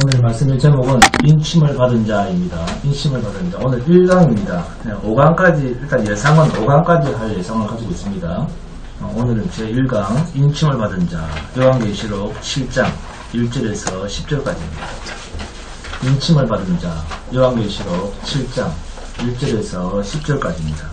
오늘 말씀의 제목은 인침을 받은 자입니다. 인침을 받은 자. 오늘 1강입니다. 5강까지, 일단 예상은 5강까지 할 예상을 가지고 있습니다. 오늘은 제1강 인침을 받은 자. 요한계시록 7장 1절에서 10절까지입니다. 인침을 받은 자. 요한계시록 7장 1절에서 10절까지입니다.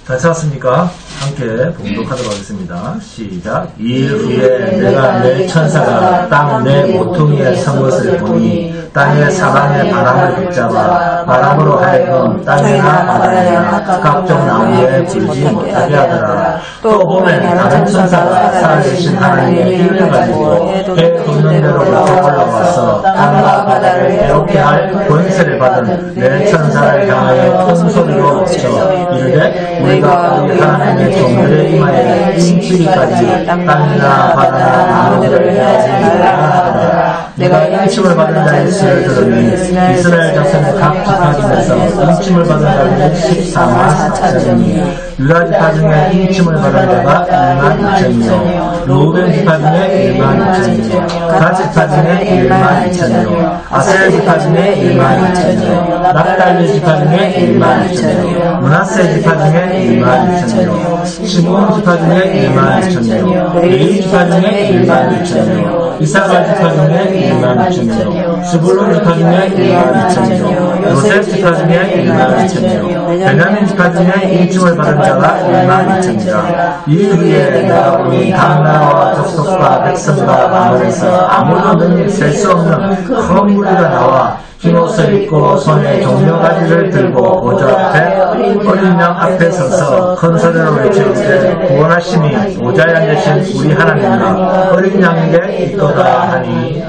다 찾았습니까? 함께 봉독하도록 하겠습니다. 시작. 이일 후에 내가 내 천사가 땅 내 모퉁이에 선 것을 보니 땅의 사방의 바람을 붙잡아 바람으로 하여금 땅이나 바다나 각종 나무에 불지 못하게 하더라. 또 보면 다른 천사가 살아계신 하나님의 힘을 가지고 해 돋는 대로 올라와서 땅과 바다를 괴롭게 할 권세를 받은 내 천사를 향하여 큰 소리로 외쳐 이르되 우리가 우리 하나님의 종들의 이마에 인치기까지 땅이나 바다나 나무들을 해하지 말라. 내가 인침을 받은 자의 수를 들으니 이스라엘 자손의 각 지파 중에서 인침을 받은 자는 14만 4천이니 유다 지파 중에 인침을 받은 자가 1만 2천이요 루벤 지파 중에 1만 2천이요 갓 지파 중에 1만 2천이요 아셀 지파 중에 1만 2천이요 납달리 지파 중에 1만 2천이요 므낫세 지파 중에 1만 2천이요 시므온 지파 중에 1만 2천이요 레위 지파 중에 1만 2천이요 이사갈 지파 중에 1만 2천이요 스불론 지파 중에 1만 2천이요 요셉 지파 중에 1만 2천이요 베냐민 지파 중에 인침을 받은 자가 1만 2천이라. 이 후에 내가 우리 각 나라와 족속과 백성과 마을에서 아무도 능히 셀 수 없는 큰 무리가 나와 흰옷을 입고 손에 종려가지를 들고 보좌 앞에 어린 양 앞에 서서 큰 소리로 외치되 구원하시니 보좌에 앉으신 우리 하나님과 어린 양에게 있도다 하니.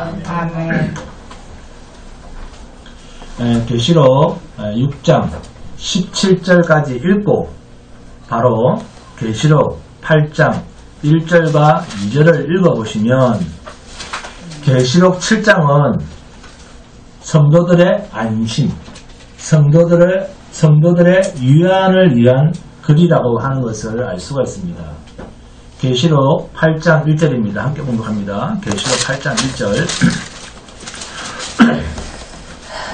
계시록 6장 17절까지 읽고 바로 계시록 8장 1절과 2절을 읽어보시면 계시록 7장은 성도들의 안심, 성도들의 유안을 위한 글이라고 하는 것을 알 수가 있습니다. 계시록 8장 1절입니다. 함께 공독합니다. 계시록 8장 1절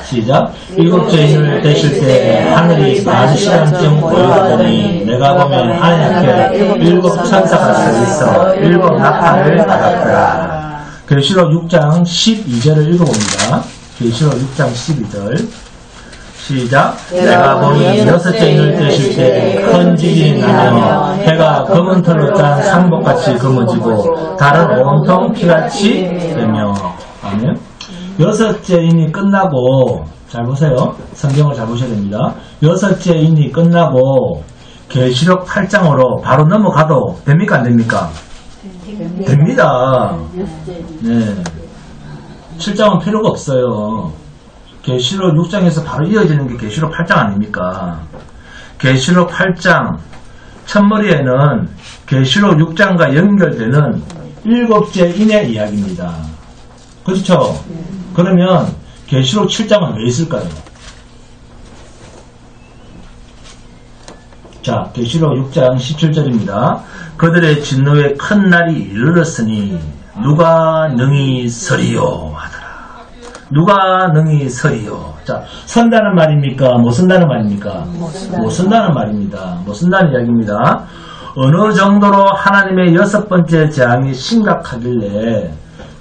시작. 일곱째 인을 떼실 때 하늘이 반 시간쯤 고요하더니 내가 보면 하늘께 일곱 천사가 서 있어 일곱 나팔을 받았더라. 계시록 6장 12절을 읽어봅니다. 계시록 6장 12절 시작. 내가 보니 여섯째 인을 떼실 때 큰 질이 나며 해가 검은 털로 짠 상복같이 검어지고 달은 온통 피같이 되며. 아멘. 여섯째 인이 끝나고, 잘 보세요. 성경을 잘 보셔야 됩니다. 여섯째 인이 끝나고 계시록 8장으로 바로 넘어가도 됩니까? 안 됩니까? 됩니다. 네. 7장은 필요가 없어요. 계시록 6장에서 바로 이어지는 게 계시록 8장 아닙니까? 계시록 8장 첫머리에는 계시록 6장과 연결되는 일곱째 인의 이야기입니다. 그렇죠? 그러면 계시록 7장은 왜 있을까요? 자, 계시록 6장 17절입니다. 그들의 진노의 큰 날이 이르렀으니 누가 능히 서리요 하더라. 누가 능히 서리요. 자, 선다는 말입니까? 못 선다는 말입니까? 못 선다는 말입니다. 못 선다는 이야기입니다. 어느 정도로 하나님의 여섯 번째 재앙이 심각하길래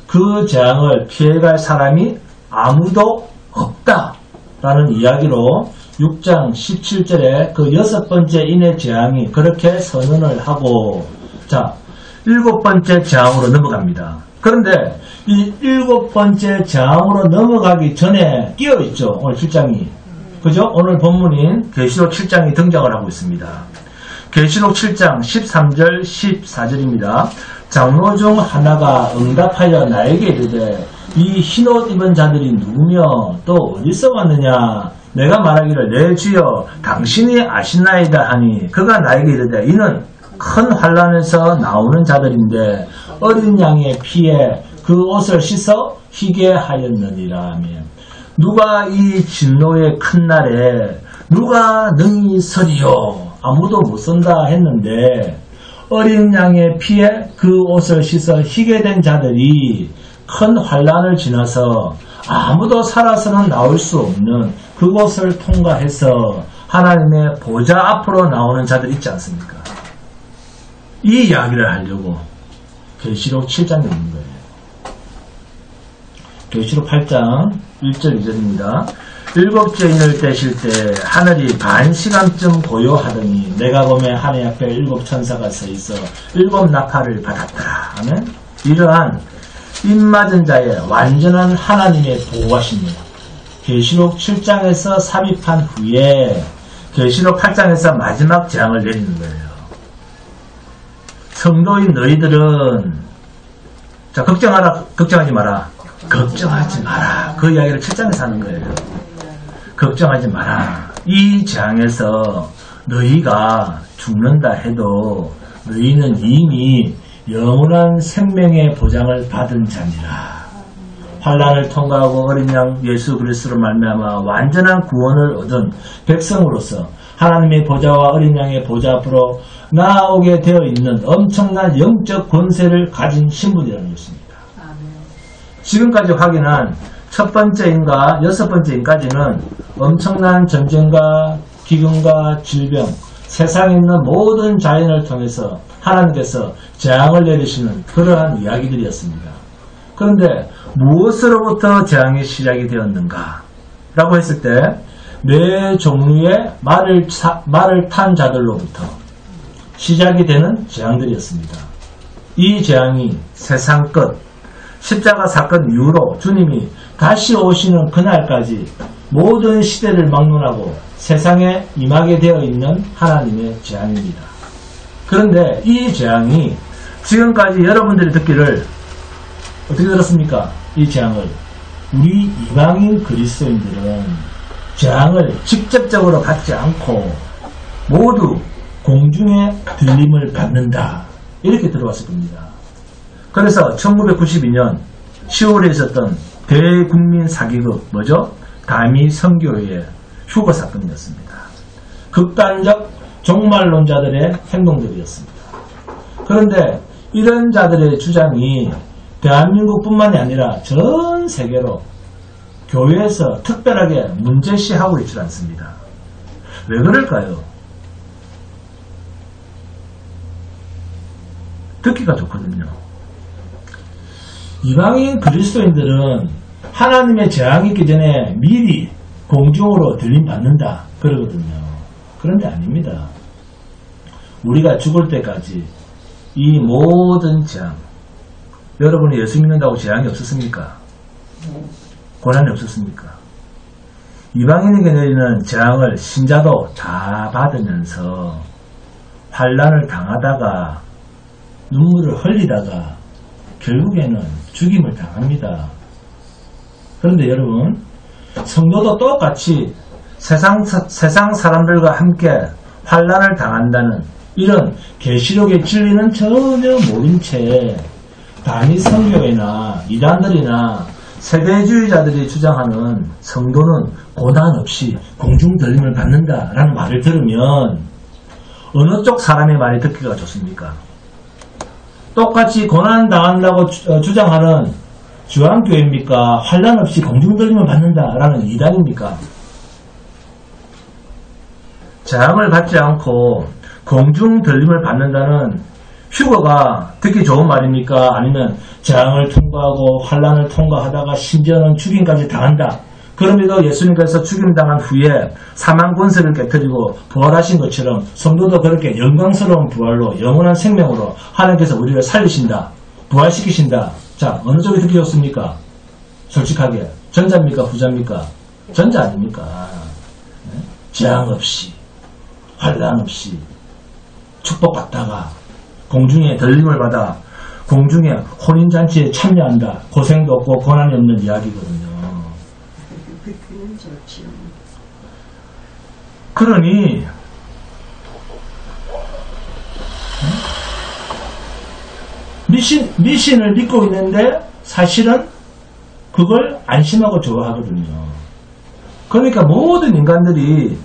그 재앙을 피해갈 사람이 아무도 없다라는 이야기로 6장 17절에 그 여섯 번째 인의 재앙이 그렇게 선언을 하고, 자, 일곱 번째 재앙으로 넘어갑니다. 그런데 이 일곱 번째 재앙으로 넘어가기 전에 끼어있죠. 오늘 7장이. 그죠? 오늘 본문인 계시록 7장이 등장을 하고 있습니다. 계시록 7장 13절 14절입니다. 장로 중 하나가 응답하여 나에게 이르되 이 흰옷 입은 자들이 누구며 또 어디서 왔느냐. 내가 말하기를 내 주여 당신이 아시나이다 하니 그가 나에게 이르되 이는 큰 환란에서 나오는 자들인데 어린 양의 피에 그 옷을 씻어 희게 하였느니라. 누가 이 진노의 큰 날에 누가 능히 서리요. 아무도 못 선다 했는데 어린 양의 피에 그 옷을 씻어 희게 된 자들이 큰 환란을 지나서 아무도 살아서는 나올 수 없는 그곳을 통과해서 하나님의 보좌 앞으로 나오는 자들 있지 않습니까? 이 이야기를 하려고 계시록 7장에 있는 거예요. 계시록 8장 1절 2절입니다. 일곱째 인을 떼실 때 하늘이 반시간쯤 고요하더니 내가 보매 하늘 앞에 일곱 천사가 서 있어 일곱 나팔을 받았다. 아멘. 이러한 입맞은 자의 완전한 하나님의 보호하십니다. 계시록 7장에서 삽입한 후에 계시록 8장에서 마지막 재앙을 내리는 거예요. 성도인 너희들은 자 걱정하지 마라. 그 이야기를 7장에서 하는 거예요. 걱정하지 마라. 이 재앙에서 너희가 죽는다 해도 너희는 이미 영원한 생명의 보장을 받은 자니라. 환난을 통과하고 어린 양 예수 그리스도로 말미암아 완전한 구원을 얻은 백성으로서 하나님의 보좌와 어린 양의 보좌 앞으로 나오게 되어 있는 엄청난 영적 권세를 가진 신분이라는 것입니다. 지금까지 확인한 첫 번째인가 여섯 번째인까지는 엄청난 전쟁과 기근과 질병, 세상에 있는 모든 자연을 통해서 하나님께서 재앙을 내리시는 그러한 이야기들이었습니다. 그런데 무엇으로부터 재앙이 시작이 되었는가? 라고 했을 때 네 종류의 말을 탄 자들로부터 시작이 되는 재앙들이었습니다. 이 재앙이 세상 끝, 십자가 사건 이후로 주님이 다시 오시는 그날까지 모든 시대를 막론하고 세상에 임하게 되어 있는 하나님의 재앙입니다. 그런데 이 재앙이 지금까지 여러분들이 듣기를 어떻게 들었습니까? 이 재앙을 우리 이방인 그리스도인들은 재앙을 직접적으로 받지 않고 모두 공중의 들림을 받는다. 이렇게 들어왔을 겁니다. 그래서 1992년 10월에 있었던 대국민 사기극 뭐죠? 다미 선교회의 휴거 사건이었습니다. 극단적 종말론자들의 행동들이었습니다. 그런데 이런 자들의 주장이 대한민국뿐만이 아니라 전 세계로 교회에서 특별하게 문제시하고 있지 않습니다. 왜 그럴까요? 듣기가 좋거든요. 이방인 그리스도인들은 하나님의 재앙이 있기 전에 미리 공중으로 들림받는다 그러거든요. 그런데 아닙니다. 우리가 죽을 때까지 이 모든 재앙, 여러분이 예수 믿는다고 재앙이 없었습니까? 고난이 없었습니까? 이방인에게 내리는 재앙을 신자도 다 받으면서 환난을 당하다가 눈물을 흘리다가 결국에는 죽임을 당합니다. 그런데 여러분, 성도도 똑같이 세상 사람들과 함께 환난을 당한다는 이런 계시록의 진리는 전혀 모른 채 다미 선교회나 이단들이나 세대주의자들이 주장하는 성도는 고난 없이 공중 들림을 받는다라는 말을 들으면 어느 쪽 사람의 말이 듣기가 좋습니까? 똑같이 고난 당한다고 주장하는 주한교회입니까? 환난 없이 공중 들림을 받는다라는 이단입니까? 재앙을 받지 않고 공중 들림을 받는다는 휴거가 듣기 좋은 말입니까? 아니면 재앙을 통과하고 환난을 통과하다가 심지어는 죽임까지 당한다. 그럼에도 예수님께서 죽임당한 후에 사망 권세를 깨뜨리고 부활하신 것처럼 성도도 그렇게 영광스러운 부활로 영원한 생명으로 하나님께서 우리를 살리신다. 부활시키신다. 자, 어느 쪽이 듣기 좋습니까? 솔직하게. 전자입니까? 후자입니까? 전자 아닙니까? 재앙 없이 환난 없이 축복받다가 공중에 들림을 받아 공중에 혼인잔치에 참여한다. 고생도 없고 고난이 없는 이야기거든요. 그러니 미신을 믿고 있는데 사실은 그걸 안심하고 좋아하거든요. 그러니까 모든 인간들이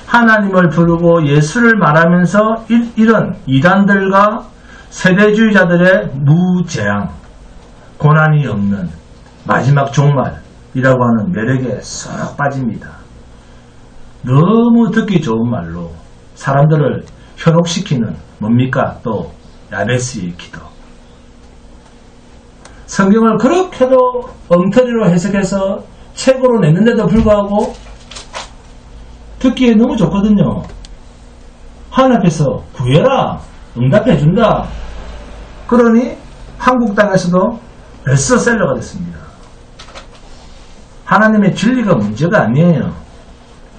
하나님을 부르고 예수를 말하면서 이런 이단들과 세대주의자들의 무재앙, 고난이 없는 마지막 종말이라고 하는 매력에 쏙 빠집니다. 너무 듣기 좋은 말로 사람들을 현혹시키는 뭡니까? 또 야베스의 기도. 성경을 그렇게도 엉터리로 해석해서 책으로 냈는데도 불구하고 듣기에 너무 좋거든요. 하나님 앞에서 구해라, 응답해준다. 그러니 한국 땅에서도 베스트셀러가 됐습니다. 하나님의 진리가 문제가 아니에요.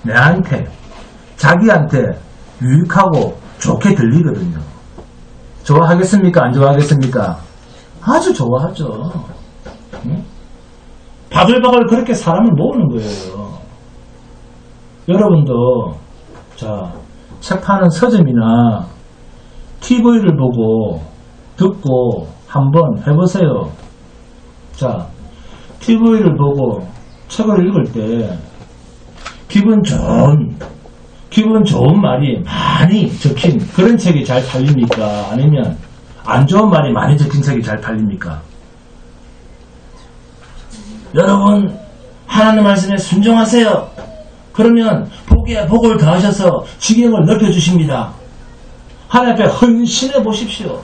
내한테, 자기한테 유익하고 좋게 들리거든요. 좋아하겠습니까? 안 좋아하겠습니까? 아주 좋아하죠. 응? 바글바글 그렇게 사람을 모으는 거예요. 여러분도 자, 책 파는 서점이나 TV를 보고 듣고 한번 해보세요. 자, TV를 보고 책을 읽을 때 기분 좋은 말이 많이 적힌 그런 책이 잘 팔립니까? 아니면 안 좋은 말이 많이 적힌 책이 잘 팔립니까? 여러분, 하나님 말씀에 순종하세요. 그러면 복에 복을 더하셔서 지경을 넓혀주십니다. 하나님 앞에 헌신해 보십시오.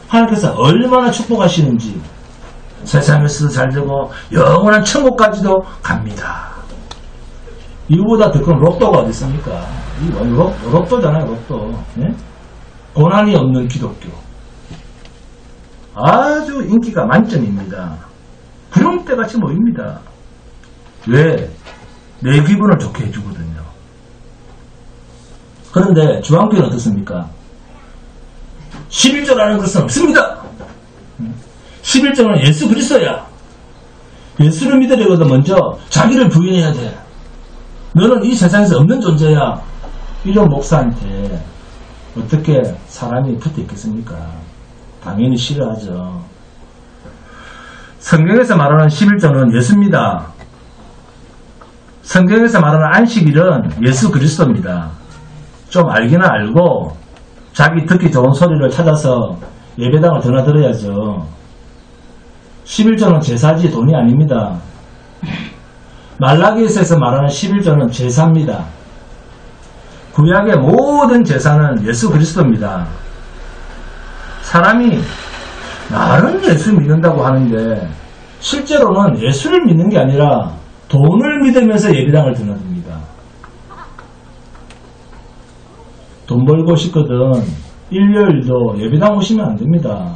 하나님께서 얼마나 축복하시는지. 세상에서도 잘 되고 영원한 천국까지도 갑니다. 이거보다 더 큰 로또가 어디 있습니까? 로또잖아요, 로또. 네? 고난이 없는 기독교. 아주 인기가 만점입니다. 구름대같이 모입니다. 왜? 내 기분을 좋게 해주거든요. 그런데 주한교회는 어떻습니까? 11조라는 것은 없습니다. 11조는 예수 그리스도야. 예수를 믿으려거든 먼저 자기를 부인해야 돼. 너는 이 세상에서 없는 존재야. 이런 목사한테 어떻게 사람이 붙어 있겠습니까? 당연히 싫어하죠. 성경에서 말하는 11조는 예수입니다. 성경에서 말하는 안식일은 예수 그리스도입니다. 좀 알기는 알고 자기 듣기 좋은 소리를 찾아서 예배당을 드나들어야죠. 11조는 제사지 돈이 아닙니다. 말라기에서 말하는 11조는 제사입니다. 구약의 모든 제사는 예수 그리스도입니다. 사람이 나는 예수 믿는다고 하는데 실제로는 예수를 믿는 게 아니라 돈을 믿으면서 예배당을 드나듭니다. 돈 벌고 싶거든 일요일도 예배당 오시면 안 됩니다.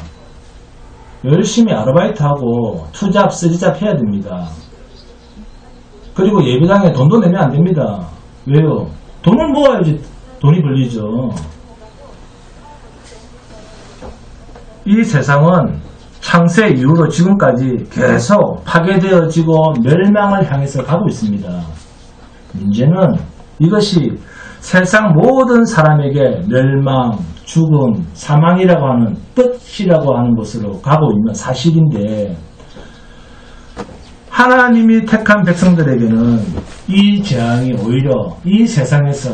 열심히 아르바이트하고 투잡, 쓰리잡 해야 됩니다. 그리고 예배당에 돈도 내면 안 됩니다. 왜요? 돈을 모아야지 돈이 벌리죠. 이 세상은 창세 이후로 지금까지 계속 파괴되어지고 멸망을 향해서 가고 있습니다. 문제는 이것이 세상 모든 사람에게 멸망, 죽음, 사망이라고 하는 뜻이라고 하는 것으로 가고 있는 사실인데 하나님이 택한 백성들에게는 이 재앙이 오히려 이 세상에서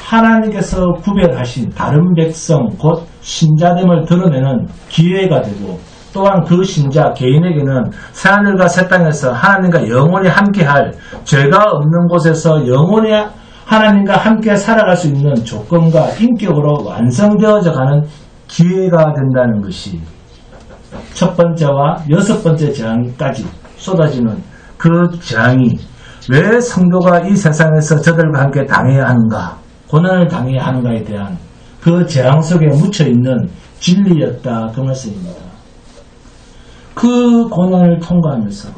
하나님께서 구별하신 다른 백성 곧 신자됨을 드러내는 기회가 되고 또한 그 신자 개인에게는 새하늘과 새 땅에서 하나님과 영원히 함께할 죄가 없는 곳에서 영원히 하나님과 함께 살아갈 수 있는 조건과 인격으로 완성되어져 가는 기회가 된다는 것이 첫 번째와 여섯 번째 재앙까지 쏟아지는 그 재앙이 왜 성도가 이 세상에서 저들과 함께 당해야 하는가, 고난을 당해야 하는가에 대한 그 재앙 속에 묻혀있는 진리였다 그 말씀입니다. 그 고난을 통과하면서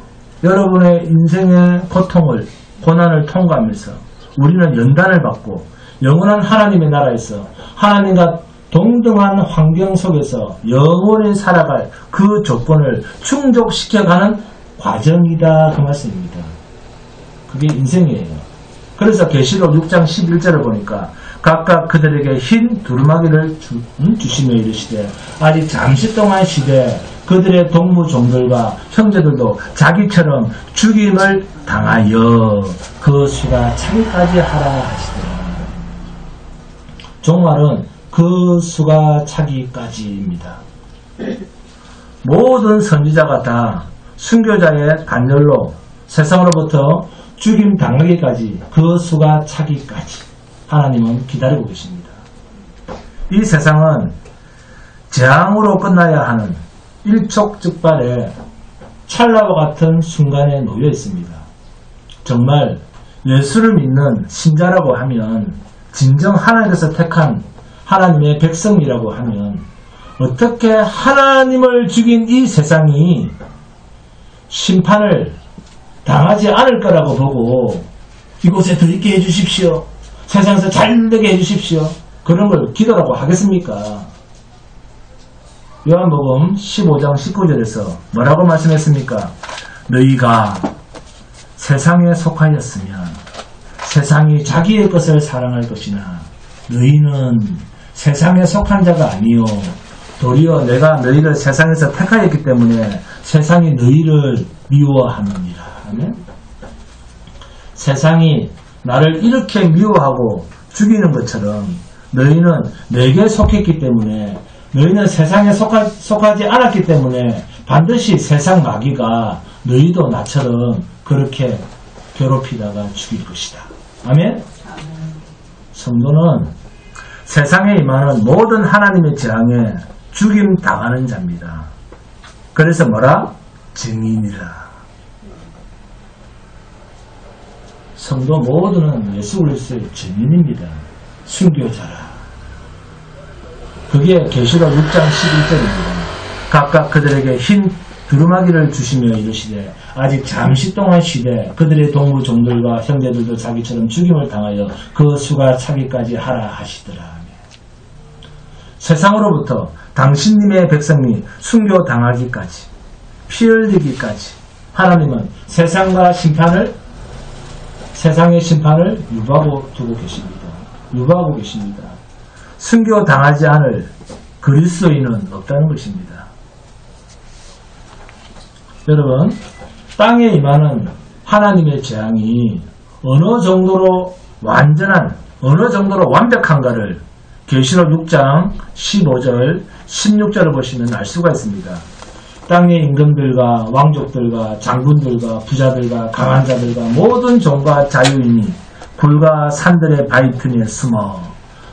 여러분의 인생의 고통을 고난을 통과하면서 우리는 연단을 받고 영원한 하나님의 나라에서 하나님과 동등한 환경 속에서 영원히 살아갈 그 조건을 충족시켜가는 과정이다 그 말씀입니다. 그게 인생이에요. 그래서 계시록 6장 11절을 보니까 각각 그들에게 흰 두루마기를 주시며 이르시되 아직 잠시 동안 시대 그들의 동무종들과 형제들도 자기처럼 죽임을 당하여 그 수가 차기까지 하라 하시더라. 종말은 그 수가 차기까지입니다. 모든 선지자가 다 순교자의 단열로 세상으로부터 죽임 당하기까지 그 수가 차기까지 하나님은 기다리고 계십니다. 이 세상은 재앙으로 끝나야 하는 일촉즉발의 찰나와 같은 순간에 놓여 있습니다. 정말 예수를 믿는 신자라고 하면, 진정 하나님께서 택한 하나님의 백성이라고 하면, 어떻게 하나님을 죽인 이 세상이 심판을 당하지 않을 거라고 보고 이곳에 더 있게 해주십시오, 세상에서 잘 되게 해주십시오, 그런 걸 기도라고 하겠습니까? 요한복음 15장 19절에서 뭐라고 말씀했습니까? 너희가 세상에 속하였으면 세상이 자기의 것을 사랑할 것이나 너희는 세상에 속한 자가 아니요 도리어 내가 너희를 세상에서 택하였기 때문에 세상이 너희를 미워하느니라. 아멘. 세상이 나를 이렇게 미워하고 죽이는 것처럼 너희는 내게 속했기 때문에, 너희는 세상에 속하지 않았기 때문에 반드시 세상 마귀가 너희도 나처럼 그렇게 괴롭히다가 죽일 것이다. 아멘? 성도는 세상에 임하는 모든 하나님의 재앙에 죽임 당하는 자입니다. 그래서 뭐라? 증인이라. 성도 모두는 예수 그리스도의 증인입니다. 순교자라. 그게 계시록 6장 11절입니다. 각각 그들에게 흰 두루마기를 주시며 이르시되 아직 잠시 동안 쉬되 그들의 동무 종들과 형제들도 자기처럼 죽임을 당하여 그 수가 차기까지 하라 하시더라. 세상으로부터 당신님의 백성이 순교당하기까지, 피 흘리기까지 하나님은 세상의 심판을 유보하고 두고 계십니다. 유보하고 계십니다. 순교당하지 않을 그리스도인은 없다는 것입니다. 여러분, 땅에 임하는 하나님의 재앙이 어느 정도로 완벽한가를 계시록 6장 15절, 16절을 보시면 알 수가 있습니다. 땅의 임금들과 왕족들과 장군들과 부자들과 강한 자들과 모든 종과 자유인이 굴과 산들의 바위 틈에 숨어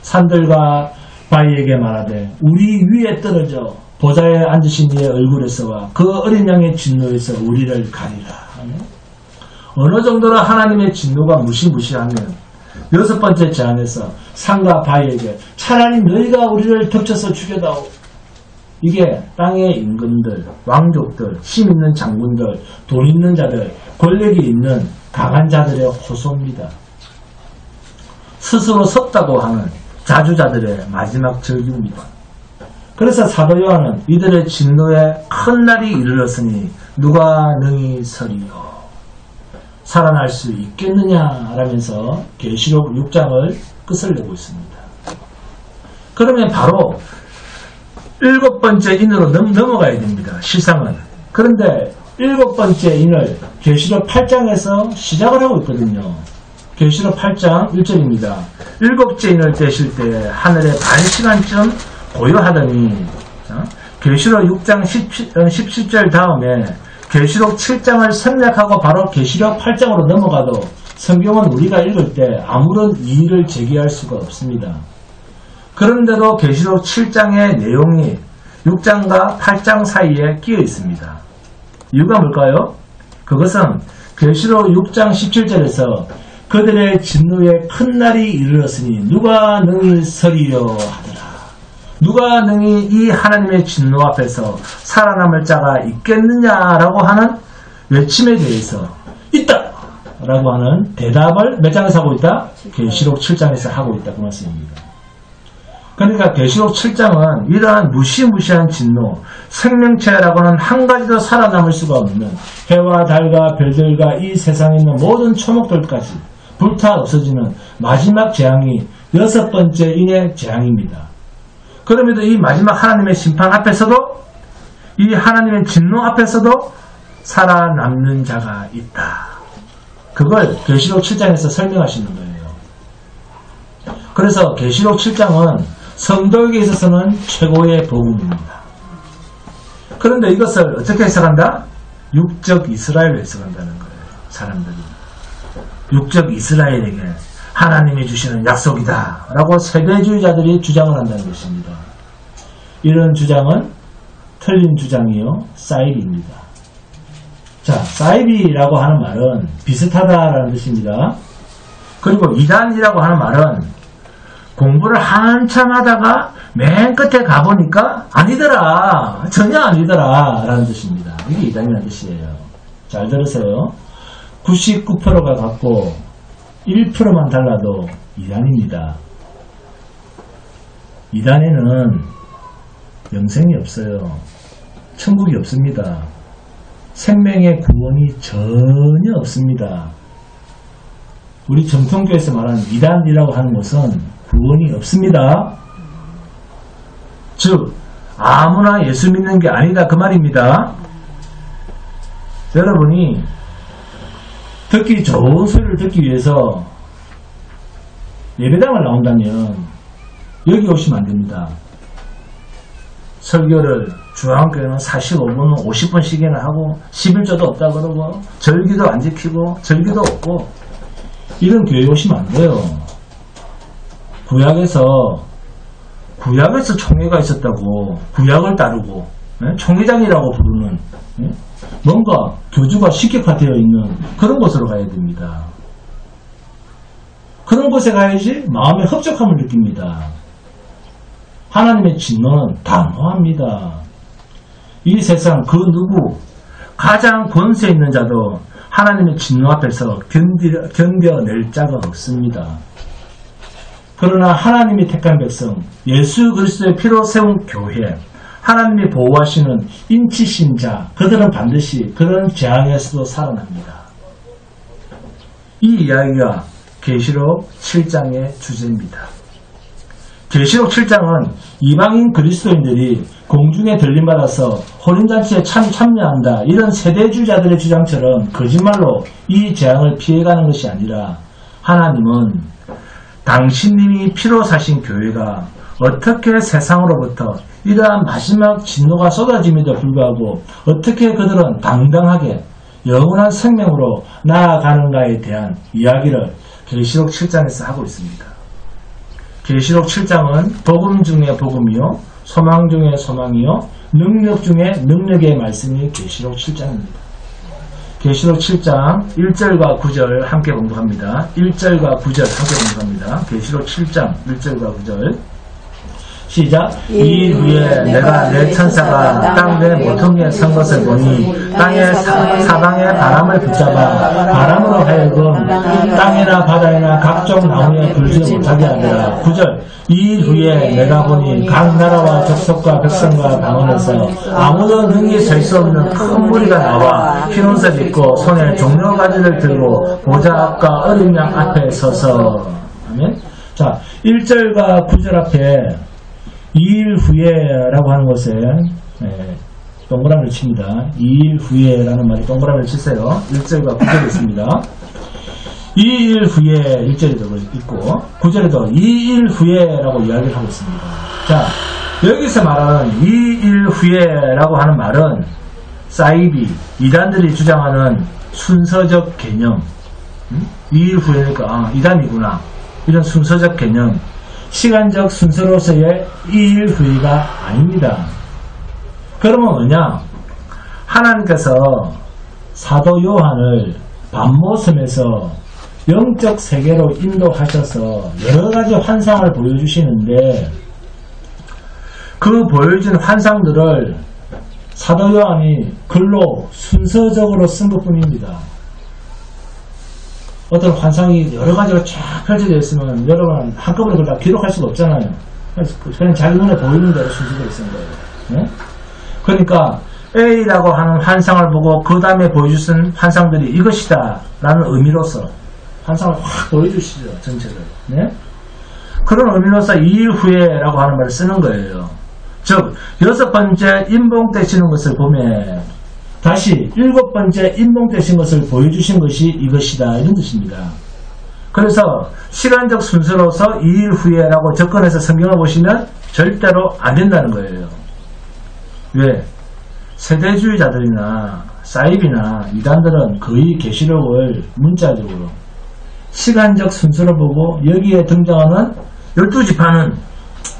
산들과 바위에게 말하되 우리 위에 떨어져 보좌에 앉으신 이의 얼굴에서와 그 어린 양의 진노에서 우리를 가리라. 어느 정도로 하나님의 진노가 무시무시하면 6번째 재앙에서 산과 바위에게 차라리 너희가 우리를 덮쳐서 죽여다오. 이게 땅의 임금들, 왕족들, 힘 있는 장군들, 돈 있는 자들, 권력이 있는 강한 자들의 호소입니다. 스스로 섰다고 하는 자주자들의 마지막 절규입니다. 그래서 사도 요한은 이들의 진노에 큰 날이 이르렀으니 누가 능히 서리요. 살아날 수 있겠느냐라면서 계시록 6장을 끝을 내고 있습니다. 그러면 바로 7번째 인으로 넘어가야 됩니다. 실상은. 그런데 7번째 인을 계시록 8장에서 시작을 하고 있거든요. 계시록 8장 1절입니다. 7째 인을 떼실 때 하늘에 반 시간쯤 고요하더니, 계시록 6장 17절 다음에 계시록 7장을 생략하고 바로 계시록 8장으로 넘어가도 성경은 우리가 읽을 때 아무런 이의를 제기할 수가 없습니다. 그런데도 계시록 7장의 내용이 6장과 8장 사이에 끼어 있습니다. 이유가 뭘까요? 그것은 계시록 6장 17절에서 그들의 진노에 큰 날이 이르렀으니 누가 능히 서리요 하더라. 누가 능히 이 하나님의 진노 앞에서 살아남을 자가 있겠느냐라고 하는 외침에 대해서 있다! 라고 하는 대답을 몇 장에서 하고 있다? 계시록 7장에서 하고 있다. 그 말씀입니다. 그러니까 계시록 7장은 이러한 무시무시한 진노, 생명체라고는 한 가지도 살아남을 수가 없는 해와 달과 별들과 이 세상에 있는 모든 초목들까지 불타 없어지는 마지막 재앙이 6번째 인의 재앙입니다. 그럼에도 이 마지막 하나님의 심판 앞에서도, 이 하나님의 진노 앞에서도 살아남는 자가 있다. 그걸 계시록 7장에서 설명하시는 거예요. 그래서 계시록 7장은 성도에게 있어서는 최고의 복음입니다. 그런데 이것을 어떻게 해석한다? 육적 이스라엘로 해석한다는 거예요. 사람들이. 육적 이스라엘에게 하나님이 주시는 약속이다 라고 세대주의자들이 주장을 한다는 것입니다. 이런 주장은 틀린 주장이요 사이비입니다. 자, 사이비라고 하는 말은 비슷하다라는 뜻입니다. 그리고 이단이라고 하는 말은 공부를 한참 하다가 맨 끝에 가보니까 아니더라, 전혀 아니더라 라는 뜻입니다. 이게 이단이라는 뜻이에요. 잘 들으세요. 99%가 같고 1%만 달라도 이단입니다. 이단에는 영생이 없어요. 천국이 없습니다. 생명의 구원이 전혀 없습니다. 우리 정통교에서 말하는 이단이라고 하는 것은 구원이 없습니다. 즉 아무나 예수 믿는 게 아니다 그 말입니다. 여러분이 듣기 좋은 소리를 듣기 위해서 예배당을 나온다면 여기 오시면 안 됩니다. 설교를 중앙교회는 45분, 50분씩이나 하고 11조도 없다 그러고 절기도 안 지키고 절기도 없고 이런 교회 오시면 안 돼요. 구약에서 총회가 있었다고 구약을 따르고 총회장이라고 부르는 뭔가 교주가 식격화되어 있는 그런 곳으로 가야 됩니다. 그런 곳에 가야지 마음의 흡족함을 느낍니다. 하나님의 진노는 단호합니다. 이 세상 그 누구 가장 권세 있는 자도 하나님의 진노 앞에서 견뎌낼 자가 없습니다. 그러나 하나님이 택한 백성, 예수 그리스도의 피로 세운 교회, 하나님이 보호하시는 인치신 자, 그들은 반드시 그런 재앙에서도 살아납니다. 이 이야기가 계시록 7장의 주제입니다. 계시록 7장은 이방인 그리스도인들이 공중에 들림받아서 혼인잔치에 참여한다 이런 세대주의자들의 주장처럼 거짓말로 이 재앙을 피해가는 것이 아니라 하나님은 당신님이 피로 사신 교회가 어떻게 세상으로부터 이러한 마지막 진노가 쏟아짐에도 불구하고 어떻게 그들은 당당하게 영원한 생명으로 나아가는가에 대한 이야기를 계시록 7장에서 하고 있습니다. 계시록 7장은 복음 중에 복음이요 소망 중에 소망이요 능력 중에 능력의 말씀이 계시록 7장입니다. 계시록 7장 1절과 9절 함께 공부합니다. 1절과 9절 함께 공부합니다. 계시록 7장 1절과 9절 시작. 이 후에 내가 내 천사가 땅 내 모퉁이에 선 것을 보니 땅의 사방의 바람을 붙잡아 바람으로 하여금 땅이나 바다이나 각종 나무에 불지 못하게 하더라. 9절. 이 후에 내가 보니 각 나라와 족속과 백성과 방언에서 아무도 능히 설 수 없는 큰 무리가 나와 흰 옷을 입고 손에 종려가지를 들고 보좌 앞과 어린 양 앞에 서서 아멘. 자, 1절과 9절 앞에 2일 후에라고 하는 것에 동그라미를 칩니다. 2일 후에라는 말이 동그라미를 치세요. 1절과 9절이 있습니다. 2일 후에 1절에도 있고 9절에도 2일 후에라고 이야기를 하고 있습니다. 자, 여기서 말하는 2일 후에라고 하는 말은 사이비, 이단들이 주장하는 순서적 개념 2일 후에니까 이단이구나 이런 순서적 개념 시간적 순서로서의 2일 후가 아닙니다. 그러면 뭐냐? 하나님께서 사도 요한을 밤모섬에서 영적 세계로 인도하셔서 여러가지 환상을 보여주시는데 그 보여준 환상들을 사도 요한이 글로 순서적으로 쓴 것뿐입니다. 어떤 환상이 여러 가지로 쫙 펼쳐져 있으면 여러분 한꺼번에 그걸 다 기록할 수가 없잖아요. 그냥 자기 눈에 보이는 대로 순서대로 쓴 거예요. 네? 그러니까 A라고 하는 환상을 보고 그 다음에 보여주신 환상들이 이것이다 라는 의미로서 환상을 확 보여주시죠. 전체를. 네? 그런 의미로서 2일 후에라고 하는 말을 쓰는 거예요. 즉 6번째 인봉되시는 것을 보면 다시 7번째 인봉되신 것을 보여주신 것이 이것이다 이런 뜻입니다. 그래서 시간적 순서로서 2일 후에라고 접근해서 성경을 보시면 절대로 안 된다는 거예요. 왜? 세대주의자들이나 사이비나 이단들은 거의 계시록을 문자적으로 시간적 순서로 보고 여기에 등장하는 12지파는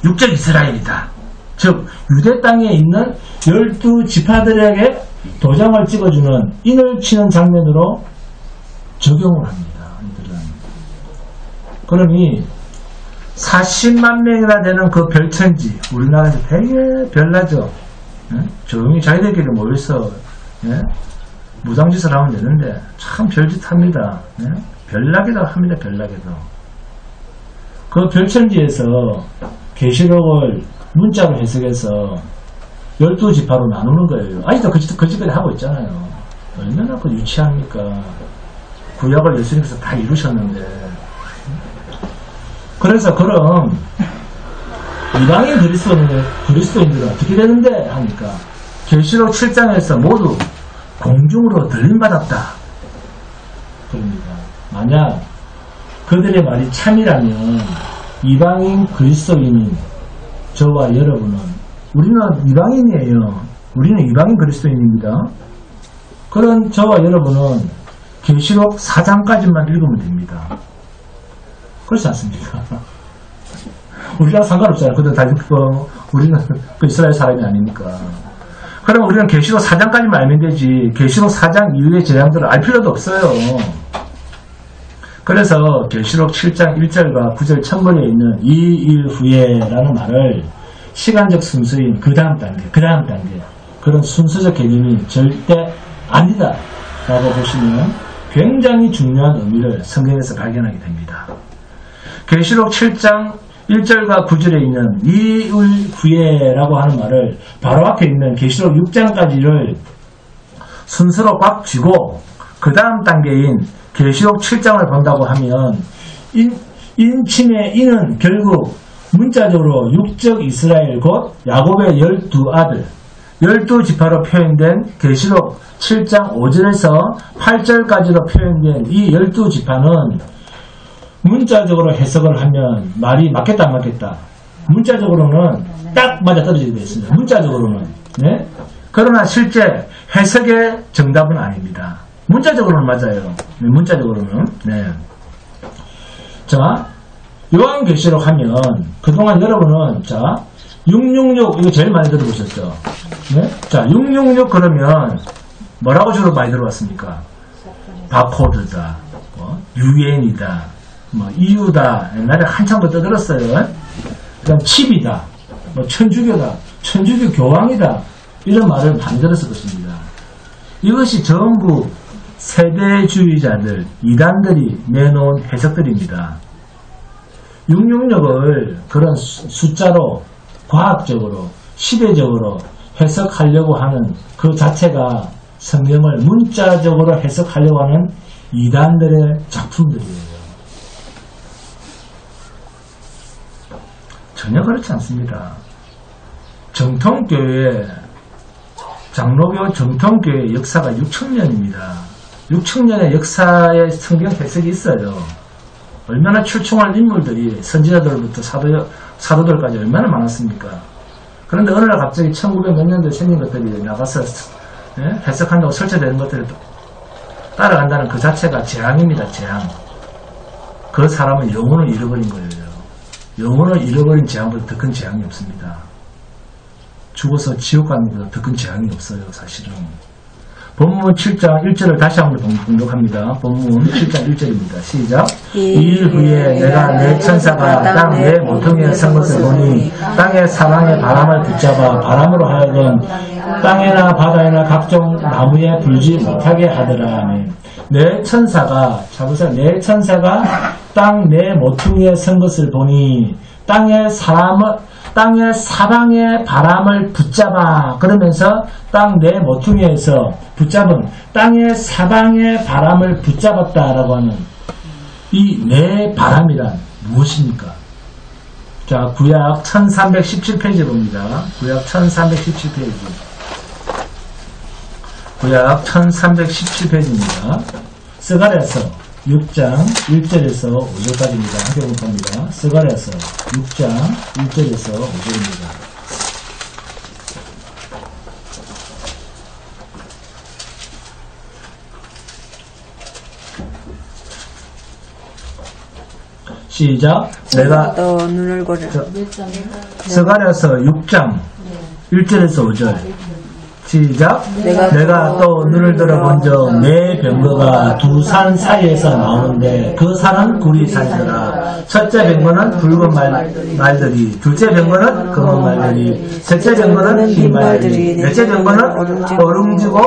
육적 이스라엘이다. 즉 유대 땅에 있는 12지파들에게 도장을 찍어주는 인을 치는 장면으로 적용을 합니다. 이들은. 그러니 40만 명이나 되는 그 별천지, 우리나라에서 되게 별나죠. 예? 조용히 자기들끼리 모여서 예? 무당짓을 하면 되는데 참 별짓 합니다. 예? 별나게도 합니다. 별나게도. 그 별천지에서 계시록을 문자로 해석해서 12지파로 나누는 거예요. 아직도 거짓까지 하고 있잖아요. 얼마나 그 유치합니까? 구약을 예수님께서 다 이루셨는데. 그래서 그럼 이방인 그리스도인들은 어떻게 되는데 하니까 계시록 7장에서 모두 공중으로 들림받았다. 그럽니다. 만약 그들의 말이 참이라면 이방인 그리스도인인 저와 여러분은 우리는 이방인이에요. 우리는 이방인 그리스도인입니다. 그런 저와 여러분은 계시록 4장까지만 읽으면 됩니다. 그렇지 않습니까? 우리랑 상관없잖아요. 그들 다 읽고 우리는 그 이스라엘 사람이 아니니까. 그럼 우리는 계시록 4장까지만 알면 되지 계시록 4장 이후의 재앙들을 알 필요도 없어요. 그래서 계시록 7장 1절과 9절 첫머리에 있는 2일 후에라는 말을 시간적 순서인 그 다음 단계 그런 순서적 개념이 절대 아니다 라고 보시면 굉장히 중요한 의미를 성경에서 발견하게 됩니다. 계시록 7장 1절과 9절에 있는 2일 후에라고 하는 말을 바로 앞에 있는 계시록 6장까지를 순서로 꽉 쥐고 그 다음 단계인 계시록 7장을 본다고 하면 인침의 인은 결국 문자적으로 육적 이스라엘 곧 야곱의 12아들 12지파로 표현된 계시록 7장 5절에서 8절까지로 표현된 이 12지파는 문자적으로 해석을 하면 말이 맞겠다 안 맞겠다. 문자적으로는 딱 맞아떨어지게 되어 있습니다. 문자적으로는. 네? 그러나 실제 해석의 정답은 아닙니다. 문자적으로는 맞아요. 네, 문자적으로는. 네. 자, 요한계시록 하면 그동안 여러분은 자 666 이거 제일 많이 들어보셨죠? 네? 자 666 그러면 뭐라고 주로 많이 들어봤습니까? 바코드다, 유엔이다, 이유다. 옛날에 한참 더 떠들었어요. 그다음 칩이다, 천주교다, 천주교 교황이다 이런 말을 많이 들었을 것입니다. 이것이 전부 세대주의자들, 이단들이 내놓은 해석들입니다. 666을 그런 숫자로 과학적으로 시대적으로 해석하려고 하는 그 자체가 성경을 문자적으로 해석하려고 하는 이단들의 작품들이에요. 전혀 그렇지 않습니다. 정통교회, 장로교 정통교회 역사가 6,000년입니다. 6,000년의 역사의 성경 해석이 있어요. 얼마나 출중한 인물들이 선지자들부터 사도들까지 얼마나 많았습니까? 그런데 어느 날 갑자기 1900 몇 년도에 생긴 것들이 나가서 해석한다고 설치되는 것들을 따라간다는 그 자체가 재앙입니다. 재앙. 그 사람은 영혼을 잃어버린 거예요. 영혼을 잃어버린 재앙보다 더 큰 재앙이 없습니다. 죽어서 지옥 가는 것보다 더 큰 재앙이 없어요. 사실은. 본문 7장 1절을 다시 한번 봉독합니다. 본문 7장 1절입니다. 시작. 2일 후에 내가 내 천사가 땅 내 모퉁이에 선 것을 보니 땅의 사방의 바람을 붙잡아 바람으로 하여금 땅에나 바다에나 각종 나무에 불지 못하게 하더라. 내 천사가 자보세요. 내 천사가 땅 내 모퉁이에 선 것을 보니 땅의 사방의 바람을 붙잡아. 그러면서 땅 내 모퉁이에서 붙잡은 땅의 사방의 바람을 붙잡았다라고 하는 이 내 바람이란 무엇입니까? 자, 구약 1317페이지 봅니다. 구약 1317페이지. 구약 1317페이지입니다. 스가랴서 6장 1절에서 5절까지입니다. 함께 공부합니다. 스가랴서 6장 1절에서 5절입니다. 시작. 내가 또 눈을 고려. 스가랴서 6장 1절에서 5절. 시작. 내가 또 눈을 들어본즉 내 병거가 두 산 사이에서 나오는데 그 산은 구리 산이더라. 첫째 병거는 붉은 말들이, 둘째 병거는 검은 말들이, 셋째 병거는 흰 말들이, 넷째 병거는 어룽지고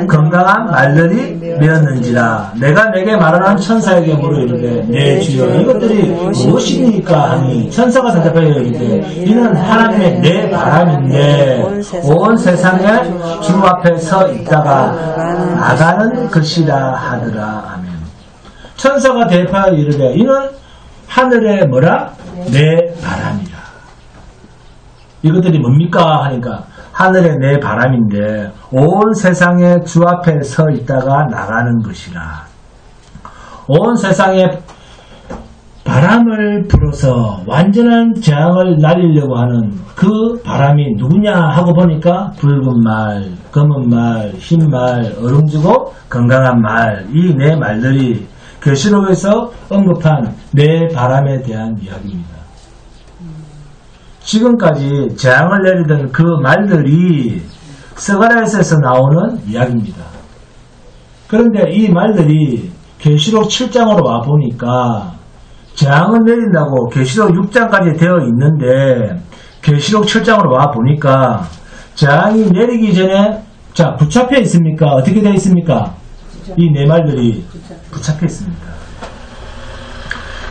건강한 말들이 되었는지라. 내가 내게 말하는 천사에게 물어 이르되 내 주여 이것들이 무엇입니까 하니 천사가 대답하여 이르되 이는 하나님의 내 바람인데 온 세상에 주 앞에 서 있다가 나가는 것이라 하더라. 아멘. 천사가 대답하여 이르되 이는 하늘의 뭐라? 내 바람이라. 이것들이 뭡니까? 하니까 하늘의 내 바람인데 온 세상에 주 앞에 서 있다가 나가는 것이라. 온 세상에 바람을 불어서 완전한 재앙을 날리려고 하는 그 바람이 누구냐 하고 보니까 붉은 말, 검은 말, 흰 말, 어룽지고 건강한 말, 이 네 말들이 계시록에서 언급한 네 바람에 대한 이야기입니다. 지금까지 재앙을 내리던 그 말들이 스가랴서에서 나오는 이야기입니다. 그런데 이 말들이 계시록 7장으로 와 보니까 재앙을 내린다고 계시록 6장까지 되어 있는데 계시록 7장으로 와 보니까 재앙이 내리기 전에 자 붙잡혀 있습니까? 어떻게 되어 있습니까? 이 네 말들이 붙잡혀 있습니다.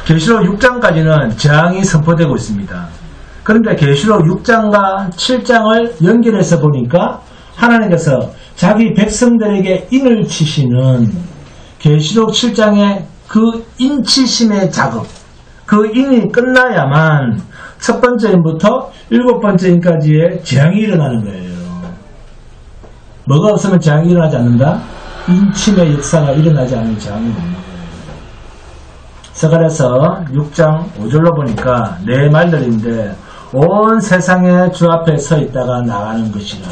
계시록 6장까지는 재앙이 선포되고 있습니다. 그런데 계시록 6장과 7장을 연결해서 보니까 하나님께서 자기 백성들에게 인을 치시는 계시록 7장의 그 인치심의 작업, 그 인이 끝나야만 첫 번째 인부터 일곱 번째 인까지의 재앙이 일어나는 거예요. 뭐가 없으면 재앙이 일어나지 않는다? 인침의 역사가 일어나지 않는 재앙이 없는 거예요. 스가랴서 6장 5절로 보니까 네 말들인데 온 세상에 주 앞에 서 있다가 나가는 것이라.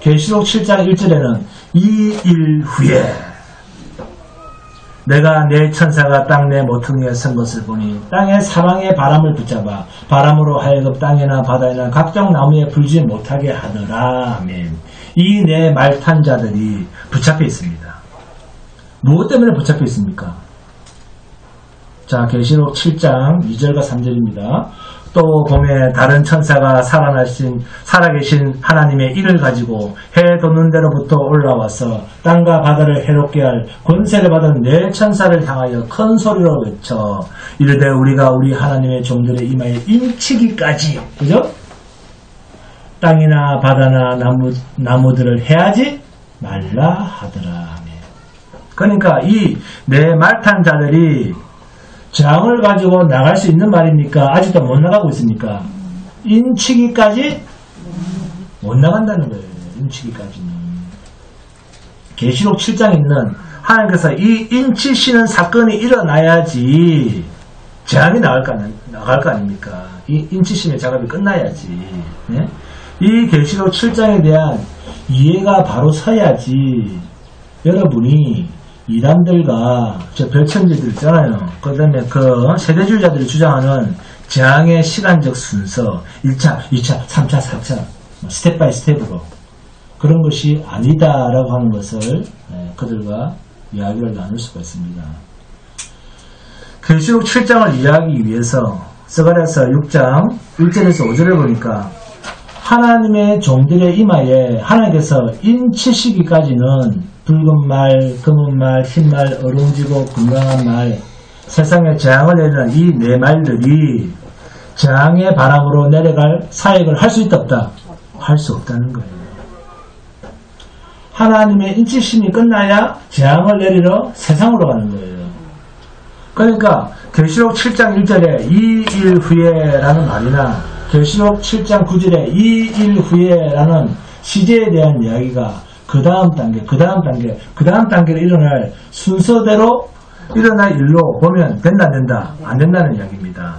계시록 7장 1절에는 이 일 후에 내가 내 천사가 땅 내 모퉁이에 선 것을 보니 땅의 사방의 바람을 붙잡아 바람으로 하여금 땅이나 바다에나 각종 나무에 불지 못하게 하더라. 아멘. 이 네 말 탄 자들이 붙잡혀 있습니다. 무엇 때문에 붙잡혀 있습니까? 자, 계시록 7장 2절과 3절입니다. 또 봄에 다른 천사가 살아계신 하나님의 일을 가지고 해 돋는 데로부터 올라와서 땅과 바다를 해롭게 할 권세를 받은 네 천사를 향하여 큰 소리로 외쳐 이르되 우리가 우리 하나님의 종들의 이마에 인치기까지, 그죠? 땅이나 바다나 나무들을 해하지 말라 하더라. 그러니까 이 네 말탄 자들이 재앙을 가지고 나갈 수 있는 말입니까? 아직도 못 나가고 있습니까? 인치기까지 못 나간다는 거예요. 인치기까지는. 계시록 7장에 있는 하나님께서 이 인치시는 사건이 일어나야지 재앙이 나갈 거 아닙니까? 이 인치심의 작업이 끝나야지. 네? 이 계시록 7장에 대한 이해가 바로 서야지 여러분이 이단들과 저 별천지들 있잖아요. 그 다음에 그 세대주의자들이 주장하는 재앙의 시간적 순서 1차, 2차, 3차, 4차 스텝 바이 스텝으로 그런 것이 아니다라고 하는 것을 그들과 이야기를 나눌 수가 있습니다. 계시록 7장을 이해하기 위해서 스가랴서 6장 1절에서 5절을 보니까 하나님의 종들의 이마에 하나님께서 인치시기까지는 붉은 말, 검은 말, 흰 말, 어룽지고 건강한 말, 세상에 재앙을 내리는 이 네 말들이 재앙의 바람으로 내려갈 사역을 할 수 있다 없다? 할 수 없다는 거예요. 하나님의 인치심이 끝나야 재앙을 내리러 세상으로 가는 거예요. 그러니까 계시록 7장 1절에 이 일 후에라는 말이나 계시록 7장 9절에 이 일 후에라는 시제에 대한 이야기가 그 다음 단계로 일어날 순서대로 일어날 일로 보면 된다 안 된다? 안 된다는 이야기입니다.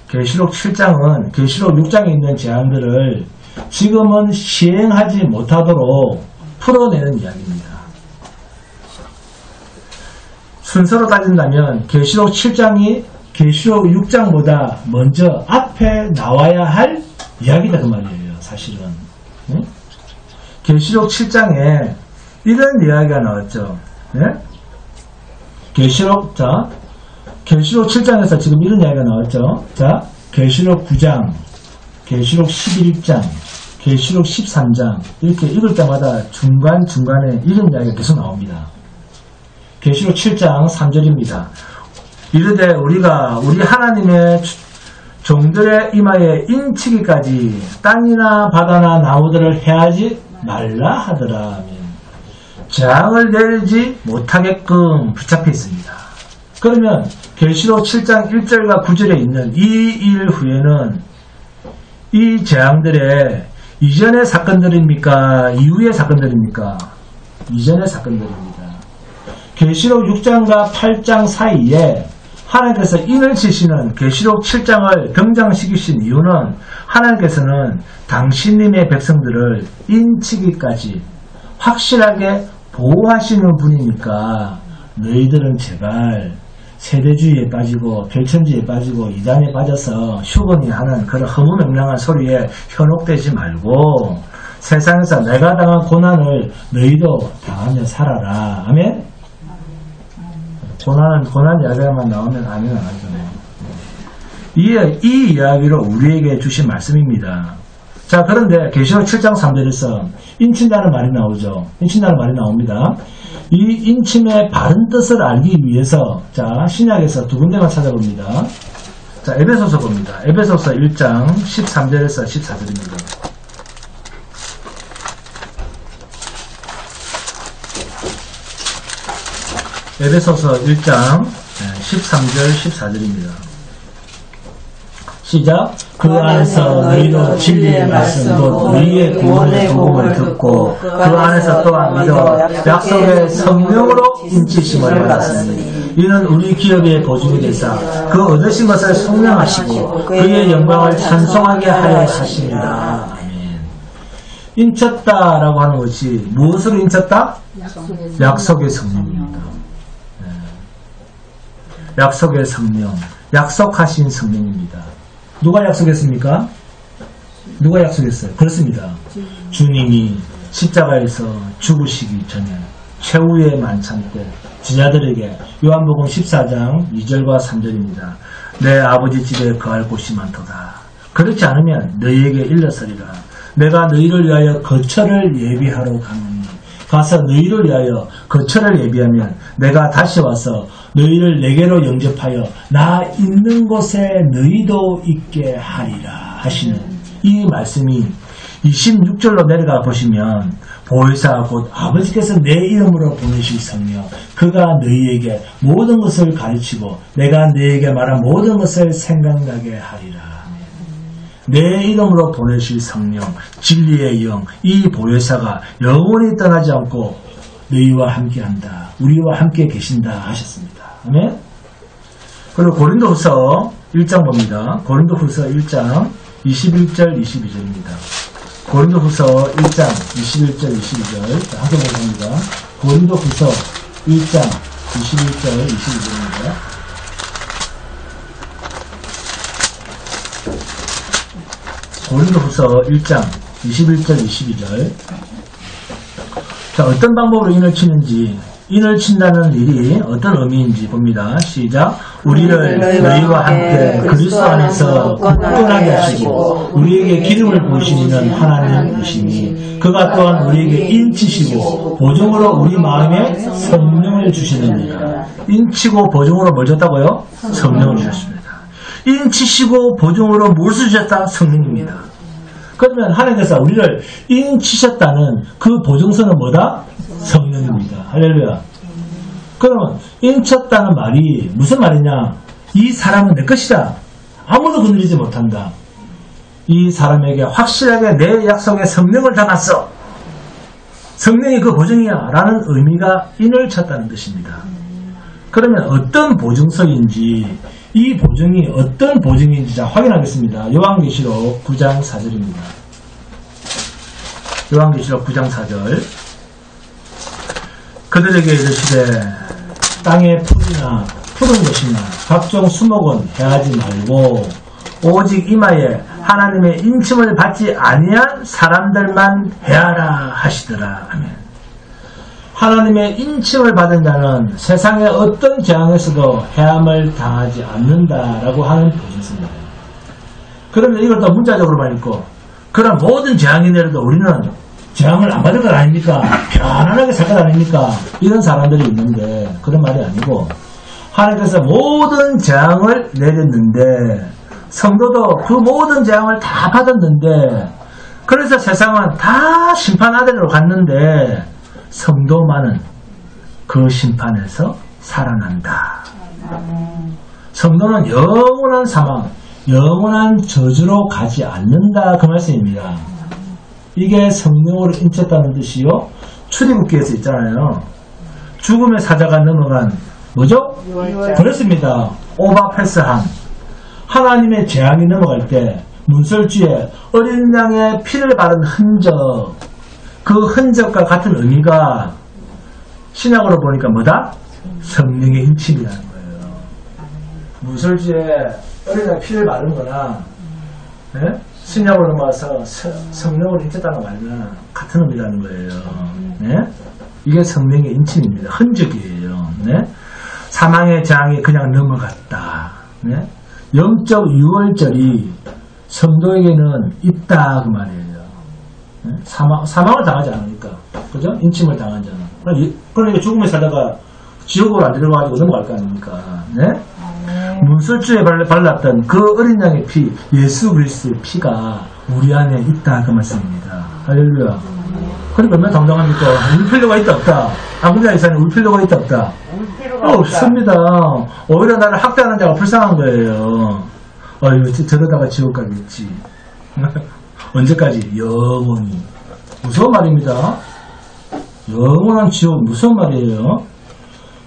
계시록 7장은 계시록 6장에 있는 재앙들을 지금은 시행하지 못하도록 풀어내는 이야기입니다. 순서로 따진다면 계시록 7장이 계시록 6장보다 먼저 앞에 나와야 할 이야기다 그 말이에요. 사실은. 응? 계시록 7장에 이런 이야기가 나왔죠. 네? 계시록 7장에서 지금 이런 이야기가 나왔죠. 자, 계시록 9장, 계시록 11장, 계시록 13장 이렇게 읽을 때마다 중간중간에 이런 이야기가 계속 나옵니다. 계시록 7장 3절입니다. 이르되 우리가 우리 하나님의 종들의 이마에 인치기까지 땅이나 바다나 나무들을 해하지 말라 하더라. 재앙을 내리지 못하게끔 붙잡혀 있습니다. 그러면 계시록 7장 1절과 9절에 있는 이 일 후에는 이 재앙들의 이전의 사건들입니까? 이후의 사건들입니까? 이전의 사건들입니다. 계시록 6장과 8장 사이에 하나님께서 인을 치시는 계시록 7장을 등장시키신 이유는 하나님께서는 당신님의 백성들을 인치기까지 확실하게 보호하시는 분이니까 너희들은 제발 세대주의에 빠지고 별천지에 빠지고 이단에 빠져서 휴건이 하는 그런 허무맹랑한 소리에 현혹되지 말고 세상에서 내가 당한 고난을 너희도 당하며 살아라. 아멘? 고난 이야기만 나오면 아멘 안 하잖아요. 이 이야기로 우리에게 주신 말씀입니다. 자, 그런데 계시록 7장 3절에서 인친다는 말이 나오죠. 인친다는 말이 나옵니다. 이 인침의 바른 뜻을 알기 위해서 자, 신약에서 두 군데만 찾아봅니다. 자, 에베소서 봅니다. 에베소서 1장 13절에서 14절입니다. 에베소서 1장 13절 14절입니다. 시작. 그 안에서 너희도 진리의 말씀 곧 우리의 구원의 복음을 듣고 그 안에서 또한 믿어 약속의 성령으로 인치심을 받았으니 이는 우리 기업의 보증이 되사 그 얻으신 것을 성령하시고 그의 영광을 찬송하게 하려 하십니다. 아멘. 인쳤다라고 하는 것이 무엇으로 인쳤다? 약속의 성령입니다. 네. 약속의 성령, 약속하신 성령입니다. 누가 약속했습니까? 누가 약속했어요? 그렇습니다. 주님이 십자가에서 죽으시기 전에 최후의 만찬 때 제자들에게 요한복음 14장 2절과 3절입니다. 내 아버지 집에 거할 곳이 많도다. 그렇지 않으면 너희에게 일러서리라. 내가 너희를 위하여 거처를 예비하러 가노니 가서 너희를 위하여 거처를 예비하면 내가 다시 와서 너희를 내게로 영접하여 나 있는 곳에 너희도 있게 하리라 하시는 이 말씀이 26절로 내려가 보시면 보혜사 곧 아버지께서 내 이름으로 보내실 성령 그가 너희에게 모든 것을 가르치고 내가 너희에게 말한 모든 것을 생각나게 하리라. 내 이름으로 보내실 성령 진리의 영 이 보혜사가 영원히 떠나지 않고 너희와 함께한다. 우리와 함께 계신다 하셨습니다. 아멘. 그리고 고린도후서 1장 봅니다. 고린도후서 1장 21절 22절입니다. 고린도후서 1장 21절 22절 함께 보겠습니다. 고린도후서 1장 21절 22절입니다. 고린도후서 1장 21절 22절. 자, 어떤 방법으로 인을 치는지, 인을 친다는 일이 어떤 의미인지 봅니다. 시작. 우리를 너희와 함께 그리스도 안에서 굳건하게 하시고 우리에게 기름을 부으시는 하나님이시니 그가 또한 우리에게 인치시고 보증으로 우리 마음에 성령을 주시느니라. 인치고 보증으로 뭘 줬다고요? 성령을 주셨습니다. 인치시고 보증으로 무엇을 주셨다? 성령입니다. 그러면 하나님께서 우리를 인치셨다는 그 보증서는 뭐다? 성령입니다. 할렐루야. 그러면 인쳤다는 말이 무슨 말이냐? 이 사람은 내 것이다. 아무도 건드리지 못한다. 이 사람에게 확실하게 내 약속에 성령을 담았어. 성령이 그 보증이야 라는 의미가 인을 쳤다는 뜻입니다. 그러면 어떤 보증서인지 이 보증이 어떤 보증인지 자 확인하겠습니다. 요한계시록 9장 4절입니다. 요한계시록 9장 4절. 그들에게 이르시되 땅의 푸른 것이나 각종 수목은 해하지 말고 오직 이마에 하나님의 인침을 받지 아니한 사람들만 해하라 하시더라. 아멘. 하나님의 인침을 받은 자는 세상의 어떤 재앙에서도 해함을 당하지 않는다라고 하는 포인트입니다. 그러면 이걸 또 문자적으로 말 읽고, 그런 모든 재앙이 내려도 우리는 재앙을 안 받을 것 아닙니까? 편안하게 살 것 아닙니까? 이런 사람들이 있는데 그런 말이 아니고, 하나님께서 모든 재앙을 내렸는데 성도도 그 모든 재앙을 다 받았는데, 그래서 세상은 다 심판 아래로 갔는데 성도만은 그 심판에서 살아난다. 성도는 영원한 사망, 영원한 저주로 가지 않는다, 그 말씀입니다. 이게 성령으로 인쳤다는 뜻이요. 출애굽기에서 있잖아요. 죽음의 사자가 넘어간 뭐죠? 그렇습니다. 오바패스함. 하나님의 재앙이 넘어갈 때 문설주에 어린 양의 피를 바른 흔적, 그 흔적과 같은 의미가 신약으로 보니까 뭐다? 성령의 인침이라는 거예요. 문설주에 어린 양의 피를 바른 거나, 네? 신약으로 넘어와서 성령으로 인쳤다는 말은 같은 의미라는 거예요. 네? 이게 성령의 인침입니다. 흔적이에요. 네? 사망의 재앙이 그냥 넘어갔다. 네? 영적 유월절이 성도에게는 있다, 그 말이에요. 네? 사망을 당하지 않으니까. 그죠? 인침을 당한 자는. 그러니까 죽음에 살다가 지옥으로 안 들어가가지고 넘어갈 거 아닙니까? 네? 문설주에 발랐던 그 어린 양의 피, 예수 그리스도의 피가 우리 안에 있다, 그 말씀입니다. 할렐루야. 그러니까 얼마나 당당합니까? 울 필요가 있다, 없다? 안군자 이사님, 울 필요가 있다, 없다? 없습니다. 오히려 나를 학대하는 자가 불쌍한 거예요. 저러다가 지옥 가겠지. 언제까지? 영원히. 무서운 말입니다. 영원한 지옥, 무서운 말이에요.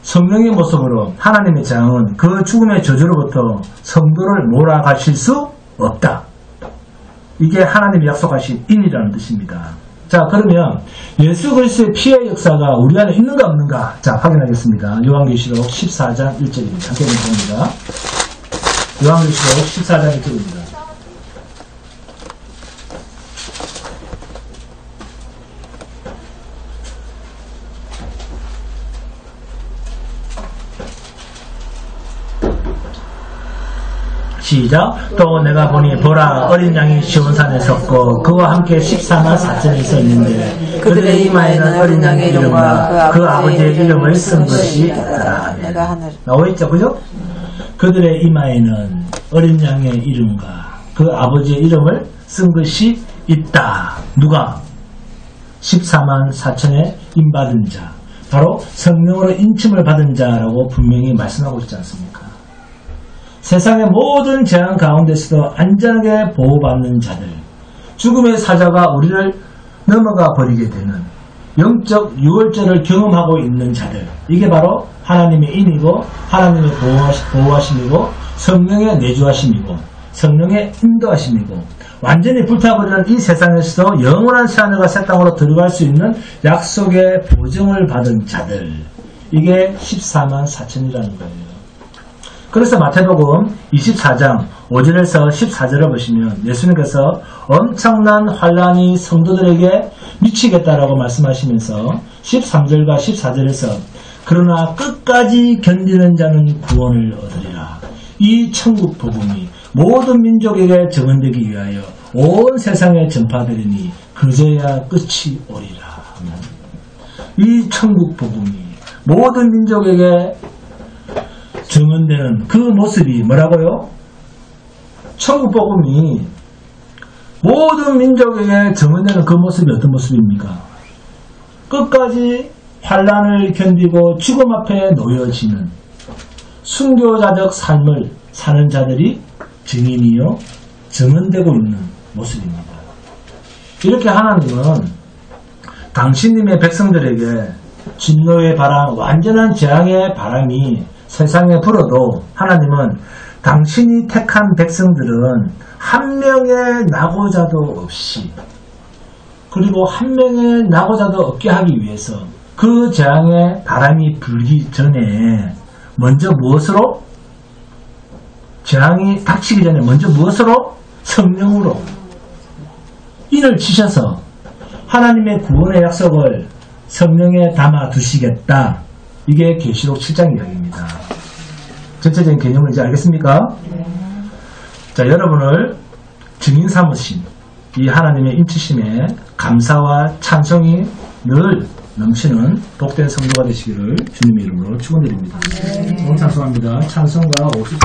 성령의 모습으로 하나님의 재앙은 그 죽음의 저주로부터 성도를 몰아가실 수 없다. 이게 하나님이 약속하신 인이라는 뜻입니다. 자, 그러면 예수 그리스도의 피의 역사가 우리 안에 있는가 없는가? 자, 확인하겠습니다. 요한계시록 14장 1절입니다. 함께 봅니다. 요한계시록 14장 1절입니다. 시작. 또 내가 보니 보라, 어린 양이 시온산에 섰고 그와 함께 14만 4천이 서 있는데 그들의 이마에는 어린 양의 이름과 그 아버지의 이름을 쓴 것이 있더라. 나와있죠, 그죠? 그들의 이마에는 어린 양의 이름과 그 아버지의 이름을 쓴 것이 있다. 누가? 14만 4천의 인받은 자, 바로 성령으로 인침을 받은 자라고 분명히 말씀하고 있지 않습니까? 세상의 모든 재앙 가운데서도 안전하게 보호받는 자들, 죽음의 사자가 우리를 넘어가 버리게 되는 영적 유월절을 경험하고 있는 자들, 이게 바로 하나님의 인이고 하나님의 보호하심이고 성령의 내주하심이고 성령의 인도하심이고, 완전히 불타버리는 이 세상에서도 영원한 새하늘과 새 땅으로 들어갈 수 있는 약속의 보증을 받은 자들, 이게 14만 4천이라는 거예요. 그래서 마태복음 24장 5절에서 14절을 보시면 예수님께서 엄청난 환란이 성도들에게 미치겠다라고 말씀하시면서 13절과 14절에서 그러나 끝까지 견디는 자는 구원을 얻으리라. 이 천국 복음이 모든 민족에게 증언되기 위하여 온 세상에 전파되리니 그저야 끝이 오리라. 이 천국 복음이 모든 민족에게 증언되는 그 모습이 뭐라고요? 천국 복음이 모든 민족에게 증언되는 그 모습이 어떤 모습입니까? 끝까지 환란을 견디고 죽음 앞에 놓여지는 순교자적 삶을 사는 자들이 증인이요 증언되고 있는 모습입니다. 이렇게 하나님은 당신님의 백성들에게 진노의 바람, 완전한 재앙의 바람이 세상에 불어도 하나님은 당신이 택한 백성들은 한 명의 낙오자도 없이, 그리고 한 명의 낙오자도 없게 하기 위해서 그 재앙의 바람이 불기 전에 먼저 무엇으로? 재앙이 닥치기 전에 먼저 무엇으로? 성령으로 인을 치셔서 하나님의 구원의 약속을 성령에 담아 두시겠다. 이게 계시록 7장 이야기입니다. 전체적인 개념을 이제 알겠습니까? 자, 여러분을 증인 삼으신 이 하나님의 인치심에 감사와 찬송이 늘 넘치는 복된 성도가 되시기를 주님의 이름으로 축원드립니다. 오늘 찬송합니다. 찬송가 50